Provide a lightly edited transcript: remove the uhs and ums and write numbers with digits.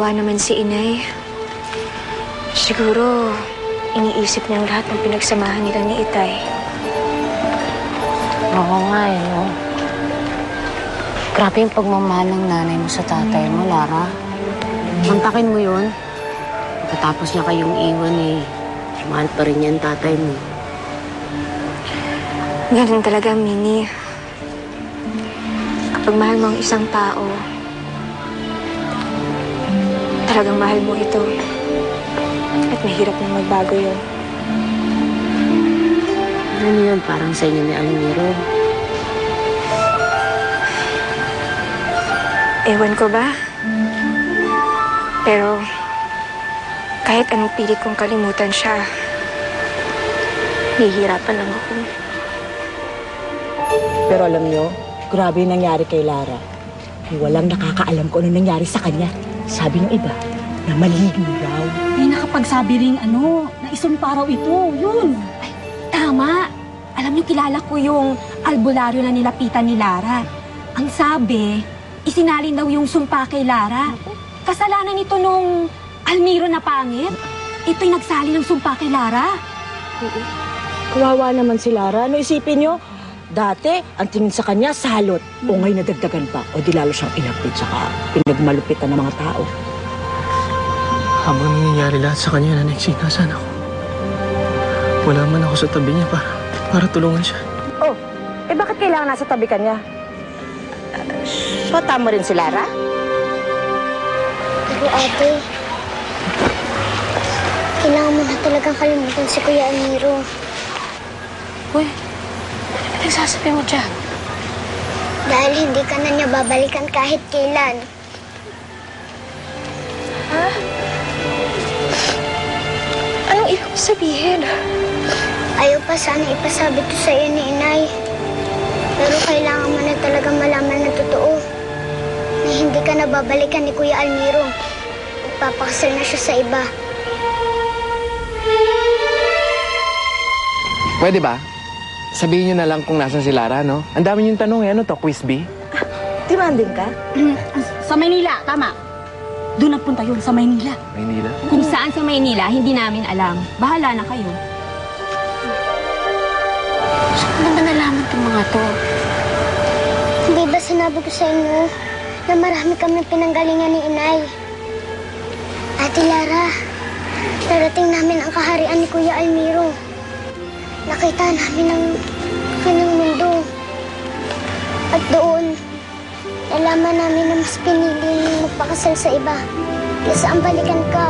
Kawawa naman si inay. Siguro, iniisip niyang lahat ng pinagsamahan nila ni Itay. Oo nga eh, no? Grabe yung pagmamahal ng nanay mo sa tatay mo, Lara. Mantakin mo yun. Pagkatapos niya kayong iwan eh, mahal pa rin yan tatay mo. Ganun talaga, Minnie. Kapag mahal mo ang isang tao, talagang mahal mo ito. At mahirap na magbago yun. Ano yun? Parang sa inyo ni Almiro. Ewan ko ba? Pero, kahit anong pilit kong kalimutan siya, hihirapan lang ako. Pero alam niyo, grabe yung nangyari kay Lara. Walang nakakaalam kung ano nangyari sa kanya. Sabi ng iba, na maligno raw. May nakapagsabi rin na isumpa raw ito. Yun. Ay, tama. Alam niyo, kilala ko yung albularyo na nilapitan ni Lara. Ang sabi, isinalin daw yung sumpa kay Lara. Kasalanan ito nung Almiro na pangit. Ito'y nagsali ng sumpa kay Lara. Kawawa naman si Lara. Ano isipin niyo? Dati, ang tingin sa kanya, salot. O ngayon nadagdagan pa. O di lalo siyang inapit saka pinagmalupitan ng mga tao. Habang nangyayari lahat sa kanya, nanagsikasan ako. Wala man ako sa tabi niya para tulungan siya. Oh, eh bakit kailangan nasa tabi ka niya? So, tama rin si Lara? Pero ate, kailangan mo na talagang kalimutan si Kuya Almiro. Uy, ano nagsasabi mo dyan? Dahil hindi ka na niya babalikan kahit kailan. Ha? Anong ibig mo sabihin? Ayaw pa sana ipasabi to sa iyo ni Inay. Pero kailangan mo na talagang malaman na totoo. Na hindi ka na babalikan ni Kuya Almiro. Magpapakasal na siya sa iba. Pwede ba? Sabihin niyo na lang kung nasan si Lara, no? Ang dami niyong tanong eh. Ano to? Quiz bee? Demanding ka? Sa Maynila, tama. Doon nagpunta yun, sa Maynila. Maynila? Kung saan sa Maynila, hindi namin alam. Bahala na kayo. Saan mo naman nalaman itong mga to? Hindi ba sinabi ko sa inyo na marami kami pinanggalingan ni Inay? Ate Lara, darating namin ang kaharian ni Kuya Almiro. Nakita namin ang kanyang mundo. At doon, nalaman namin na mas pinili niyang magpakasal sa iba kaysa ang balikan ka.